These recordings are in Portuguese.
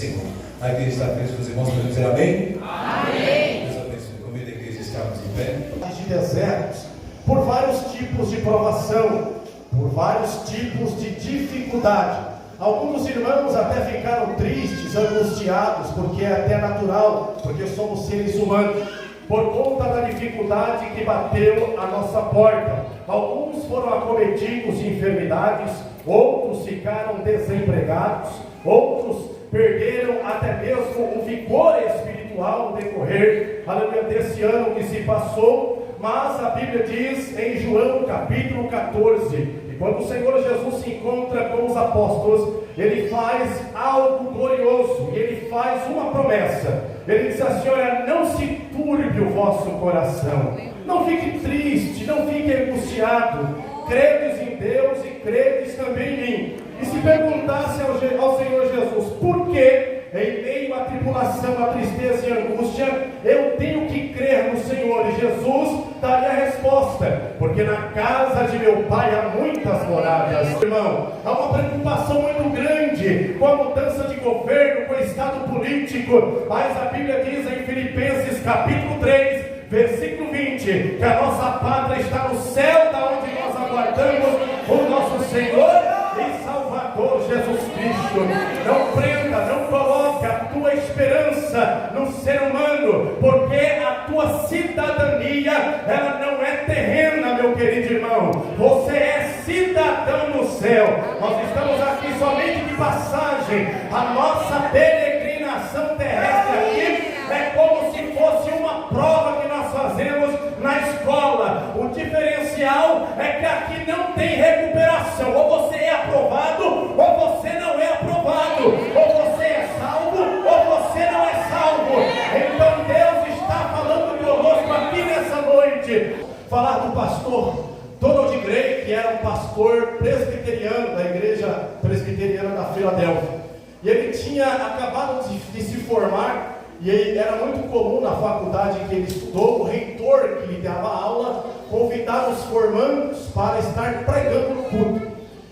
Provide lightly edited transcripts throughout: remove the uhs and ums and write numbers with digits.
Senhor. A igreja está feliz com os irmãos, podemos dizer amém? Amém. Deus abençoe. Convido a igreja a estarmos em pé. De desertos, por vários tipos de provação, por vários tipos de dificuldade. Alguns irmãos até ficaram tristes, angustiados, porque é até natural, porque somos seres humanos, por conta da dificuldade que bateu à nossa porta. Alguns foram acometidos de enfermidades, outros ficaram desempregados, outros perderam até mesmo o vigor espiritual no decorrer, aleluia, desse ano que se passou. Mas a Bíblia diz em João capítulo 14, que quando o Senhor Jesus se encontra com os apóstolos, Ele faz algo glorioso, e Ele faz uma promessa. Ele diz assim: olha, não se turbe o vosso coração, não fique triste, não fique angustiado, credes em Deus e credes também em mim. E se perguntasse ao Senhor Jesus, por que em meio à tribulação, à tristeza e à angústia, eu tenho que crer no Senhor? E Jesus daria a resposta: porque na casa de meu Pai há muitas moradas. Irmão, há uma preocupação muito grande com a mudança de governo, com o estado político, mas a Bíblia diz em Filipenses capítulo 3, versículo 20, que a nossa pátria está no céu, da onde nós aguardamos o nosso Senhor e Salvador Jesus Cristo. Não prenda, não coloque a tua esperança no ser humano, porque a tua cidadania, ela não é terrena, meu querido irmão. Você é cidadão no céu. Nós estamos aqui somente de passagem. A nossa peregrinação terrestre aqui é como se fosse uma prova que nós fazemos na escola. O diferencial é que aqui não tem recuperação. Ou você é aprovado, ou você não é aprovado. Ou você é salvo, ou você não é salvo. Então Deus está falando conosco aqui nessa noite. Falar do pastor Donald Gray, que era um pastor presbiteriano da igreja presbiteriana da Filadélfia. E ele tinha acabado de se formar. E aí era muito comum na faculdade que ele estudou, o reitor que lhe dava aula, convidar os formandos para estar pregando no culto.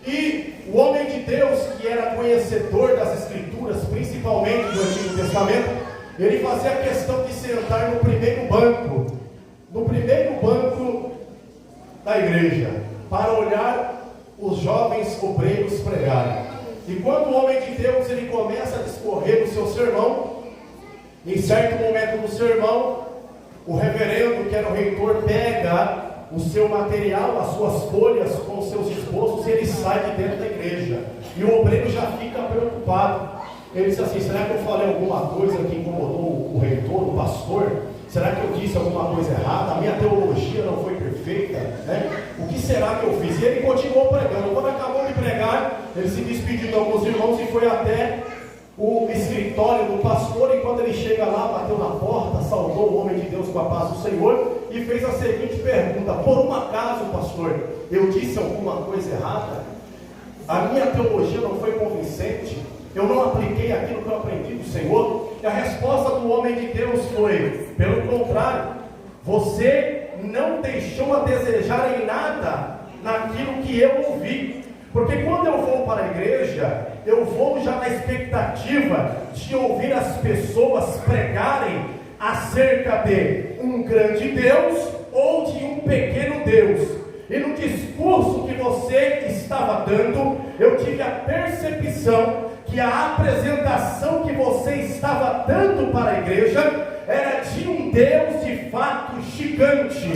E o homem de Deus, que era conhecedor das Escrituras, principalmente do Antigo Testamento, ele fazia questão de sentar no primeiro banco da igreja, para olhar os jovens obreiros pregarem. E quando o homem de Deus ele começa a discorrer o seu sermão, em certo momento do sermão, o reverendo, que era o reitor, pega o seu material, as suas folhas com os seus esboços, e ele sai de dentro da igreja. E o obreiro já fica preocupado. Ele diz assim: será que eu falei alguma coisa que incomodou o reitor, o pastor? Será que eu disse alguma coisa errada? A minha teologia não foi perfeita, né? O que será que eu fiz? E ele continuou pregando. Quando acabou de pregar, ele se despediu de alguns irmãos e foi até o escritório do pastor. E quando ele chega lá, bateu na porta, saudou o homem de Deus com a paz do Senhor e fez a seguinte pergunta: por um acaso, pastor, eu disse alguma coisa errada? A minha teologia não foi convincente? Eu não apliquei aquilo que eu aprendi do Senhor? E a resposta do homem de Deus foi: pelo contrário, você não deixou a desejar em nada naquilo que eu ouvi. Porque quando eu vou para a igreja, eu vou já na expectativa de ouvir as pessoas pregarem acerca de um grande Deus ou de um pequeno Deus. E no discurso que você estava dando, eu tive a percepção que a apresentação que você estava dando para a igreja era de um Deus de fato gigante,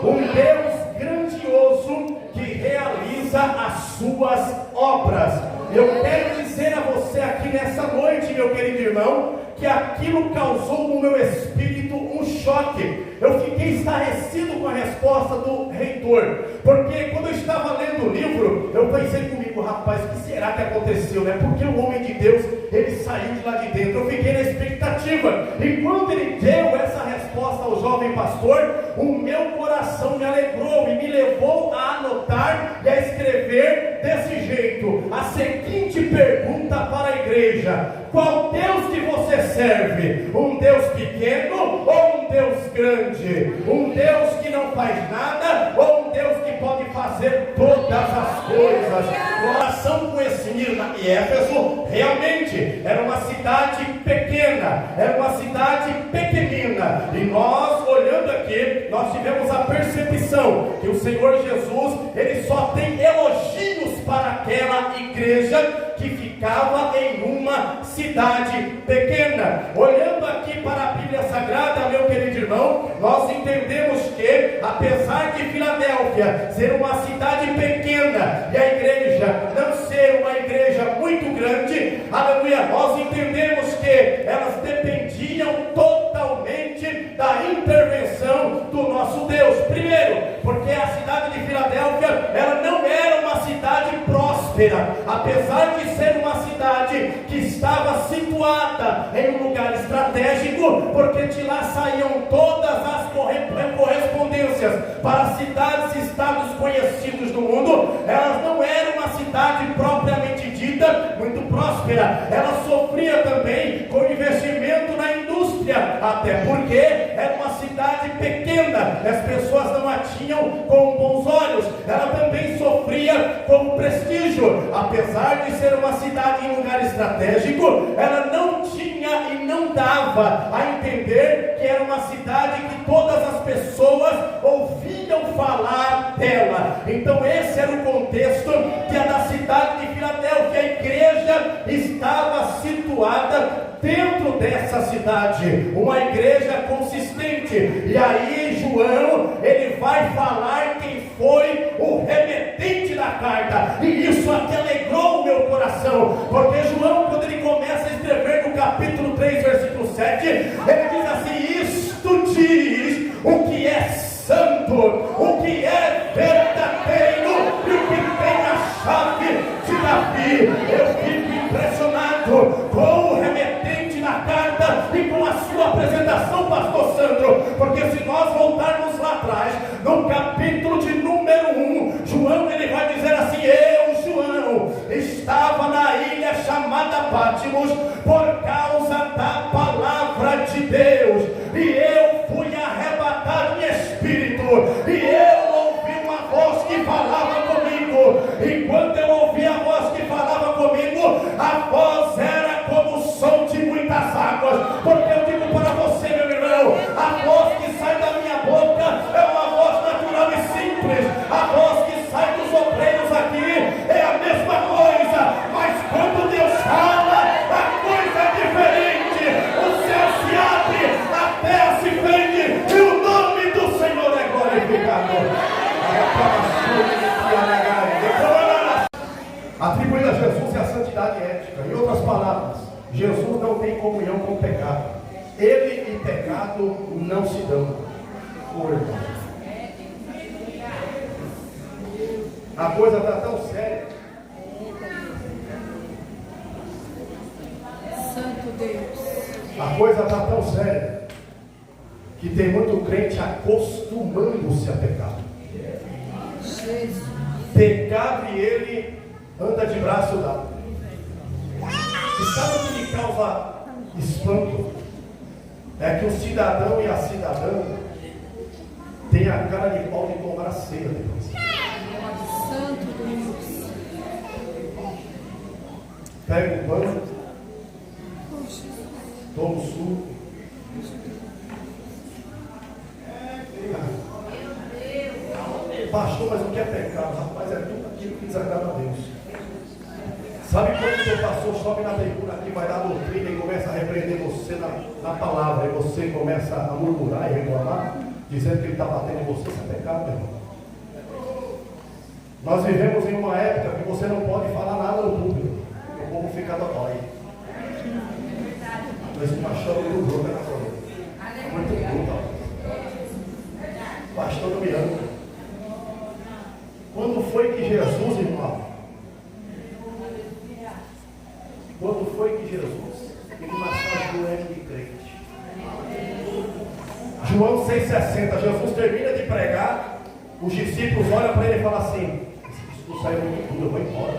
um Deus grandioso que realiza as suas obras. Eu quero dizer a você aqui nessa noite, meu querido irmão, que aquilo causou no meu espírito um choque. Eu fiquei estarrecido com a resposta do reitor, porque quando eu estava lendo o livro, eu pensei comigo: rapaz, o que será que aconteceu, né? Porque o homem de Deus, ele saiu de lá de dentro. Eu fiquei na expectativa, e quando ele deu essa resposta ao jovem pastor, o meu coração me alegrou e me levou a anotar e a escrever desse jeito a seguinte pergunta para a igreja: qual Deus que você serve? Um Deus pequeno ou um Deus grande? Um Deus que não faz nada ou um um Deus que pode fazer todas as coisas. Relação com Esmirna e Éfeso, realmente era uma cidade pequena, era uma cidade pequenina. E nós, olhando aqui, nós tivemos a percepção que o Senhor Jesus, Ele só tem elogios para aquela igreja que ficava em uma cidade pequena. Olhando aqui para a Bíblia Sagrada, meu querido irmão, nós entendemos que, apesar de Filadélfia ser uma cidade pequena e a igreja não ser uma igreja muito grande, aleluia, nós entendemos que elas dependiam totalmente da intervenção do nosso Deus. Primeiro, porque a cidade de Filadélfia, ela não era uma cidade próspera, apesar de ser uma cidade que estava situada em um lugar estratégico, porque de lá saíam todas as correspondências para cidades e estados conhecidos do mundo. Elas não eram uma cidade propriamente dita muito próspera, ela sofria também com investimento na indústria, até porque era uma cidade pequena, as pessoas não a tinham com bons olhos. Ela também sofria com prestígio, apesar de ser uma cidade em lugar estratégico, ela não tinha e não dava a entender que era uma cidade que todas as pessoas ouviam falar dela. Então esse era o contexto que é da cidade de Filadélfia. A igreja estava situada dentro dessa cidade, uma igreja consistente. E aí João, ele vai falar quem foi o remetente da carta, e isso até alegrou o meu coração, porque João, quando ele começa a escrever no capítulo 3, versículo 7, ele diz assim: isto diz o que é santo, o que é verdadeiro e o que tem a chave de Davi. Eu fico impressionado com o remetente da carta e com a sua apresentação, pastor Sandro, porque se nós voltarmos lá atrás, no capítulo de número 1, João, ele vai dizer assim: eu, João, estava na ilha chamada Patmos por causa da palavra de Deus, e eu fui arrebatado em espírito, e eu ouvi uma voz que falava comigo, e quando eu ouvi a voz que falava comigo, a voz era como o som de muitas águas. Porque eu digo para você, meu irmão, a voz que sai da minha boca é uma voz natural e simples. A voz que sai dos obreiros aqui é a mesma coisa, mas quando Deus fala, a coisa é diferente. O céu se abre, a terra se fende, e o nome do Senhor é glorificado. Atribuída a Jesus é a santidade ética. Em outras palavras, Jesus não tem comunhão com o pecado. Ele e pecado não se dão. A coisa está tão séria. Santo Deus. A coisa está tão séria que tem muito crente acostumando-se a pecado. Jesus. Pecado, e ele anda de braço dado. E sabe o que me causa espanto? É que o cidadão e a cidadã tem a cara de pau de tomar a ceia depois. Santo Deus. Pega o banho, toma o suco. Pastor, mas o que é pecado? Rapaz, é tudo aquilo que desagrada a Deus. Sabe quando o seu pastor sobe na tribuna aqui, vai dar doutrina e começa a repreender você na palavra, e você começa a murmurar e reclamar, dizendo que ele está batendo em você? Isso é pecado, meu irmão. Nós vivemos em uma época que você não pode falar nada no público, o povo fica dói. Nós machamos do grupo, né? Muito brutal. Pastor não me ama. Quando foi que Jesus, irmão? Quando foi que Jesus ele massageou de crente? João 6,60. Jesus termina de pregar, os discípulos olham para ele e falam assim: isso não saiu muito tudo, eu vou embora,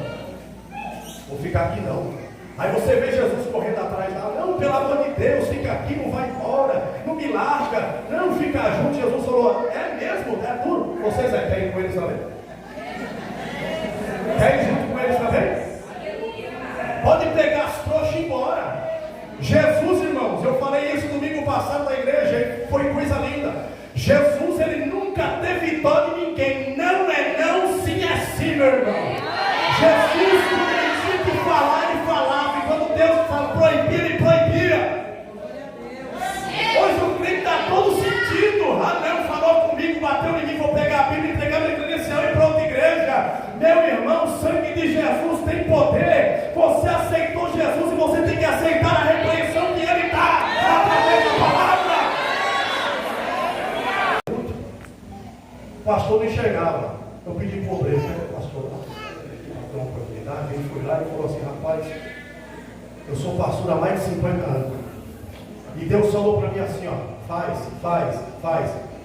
vou ficar aqui não. Aí você vê Jesus correndo atrás lá: não, pelo amor de Deus, fica aqui, não vai embora, não me larga, não, fica junto. Jesus falou: é mesmo? É duro? Vocês querem com eles também? Querem junto com eles também? Pode pegar as trouxas e ir embora. Jesus, irmãos, eu falei isso domingo passado na igreja, e foi coisa linda. Jesus, ele nunca teve dó de ninguém. Não é não, sim é sim, meu irmão. Jesus, quando ele tinha que falar, ele falava. E quando Deus fala, proibir, ele proibia. Hoje o crente dá todo sentido. Ah não, falou comigo, bateu em mim, vou pegar a Bíblia, entregar minha credencial e ir para outra igreja. Meu irmão, o sangue de Jesus tem poder. Você aceitou Jesus e você tem que aceitar a repreensão que ele dá através da palavra. O pastor não enxergava. Eu pedi para o obreiro, pastor, tem uma oportunidade. Ele foi lá e falou assim: rapaz, eu sou pastor há mais de 50 anos. E Deus falou para mim assim: ó, faz,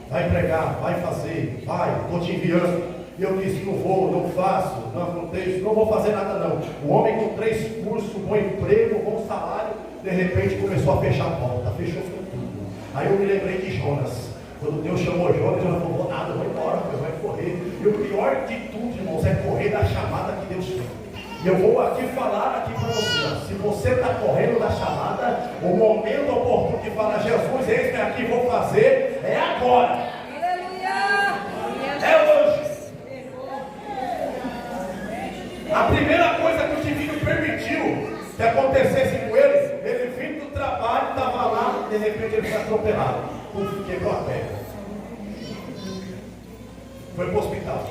vai pregar, vai fazer, vai, estou te enviando. E eu disse: não vou, não faço, não vou fazer nada não. O homem com 3 cursos, bom emprego, bom salário, de repente começou a fechar a porta, fechou tudo. Aí eu me lembrei de Jonas. Quando Deus chamou Jonas, eu não vou nada, vou embora, vai correr. E o pior de tudo, irmãos, é correr da chamada que Deus tem. E eu vou aqui falar aqui para você: se você está correndo da chamada, o momento oportuno de falar: Jesus, eis-me aqui, vou fazer, é agora. É hoje. A primeira coisa que o divino permitiu que acontecesse com ele vindo do trabalho, estava lá, de repente ele foi atropelado, quebrou a perna, foi para o hospital,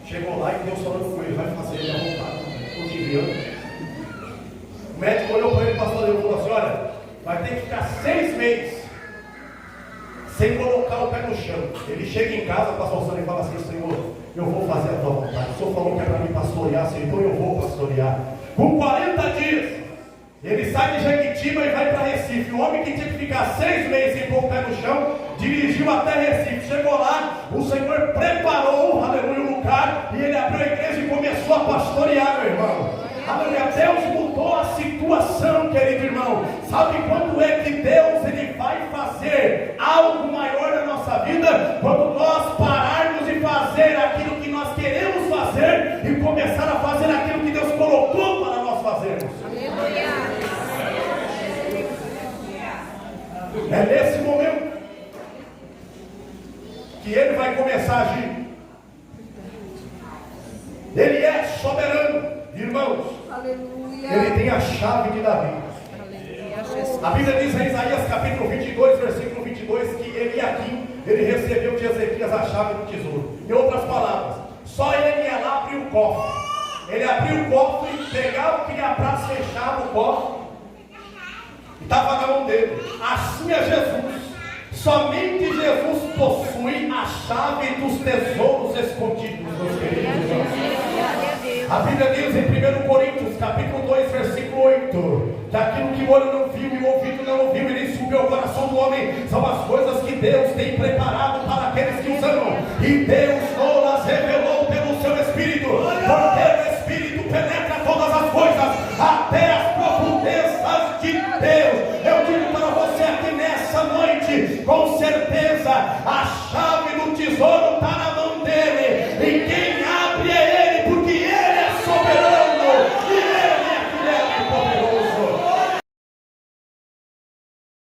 chegou lá e Deus falando com ele: vai fazer, ele vai voltar, estou te enviando. O médico olhou para ele, pastor, e falou assim: olha, vai ter que ficar 6 meses sem colocar o pé no chão. Ele chega em casa, pastor Sônia, e fala assim: Senhor, eu vou fazer a tua vontade. O Senhor falou que é para mim pastorear, Senhor, então eu vou pastorear. Com 40 dias, ele sai de Jequitiba e vai para Recife. O homem que tinha que ficar 6 meses sem pôr o pé no chão, dirigiu até Recife. Chegou lá, o Senhor preparou, aleluia, um lugar, e ele abriu a igreja e começou a pastorear, meu irmão. Aleluia, Deus mudou a situação, querido irmão. Sabe quando é que Deus ele vai fazer algo maior na nossa vida? Quando nós pararmos de fazer aquilo que nós queremos fazer e começar a fazer aquilo que Deus colocou para nós fazermos. É nesse momento que ele vai começar a agir. Ele é soberano, irmãos. Aleluia. Ele tem a chave de Davi. A Bíblia diz em Isaías capítulo 22, versículo 22, que Eliaquim, ele recebeu de Ezequias a chave do tesouro. Em outras palavras, só ele ia lá abrir o cofre. Ele abriu o cofre, pegava o que ia para fechar o cofre, e estava na mão dele. Assim é Jesus. Somente Jesus possui a chave dos tesouros escondidos, meus queridos irmãos. A Bíblia diz em 1 Coríntios, capítulo 2, versículo 8, que aquilo que o olho não viu e o ouvido não ouviu, ele subiu ao coração do homem, são as coisas que Deus tem preparado para aqueles que os amam, e Deus nos revelou pelo seu Espírito, porque o Espírito penetra todas as coisas, até as profundezas de Deus. Eu digo para você aqui nessa noite, com certeza, a chave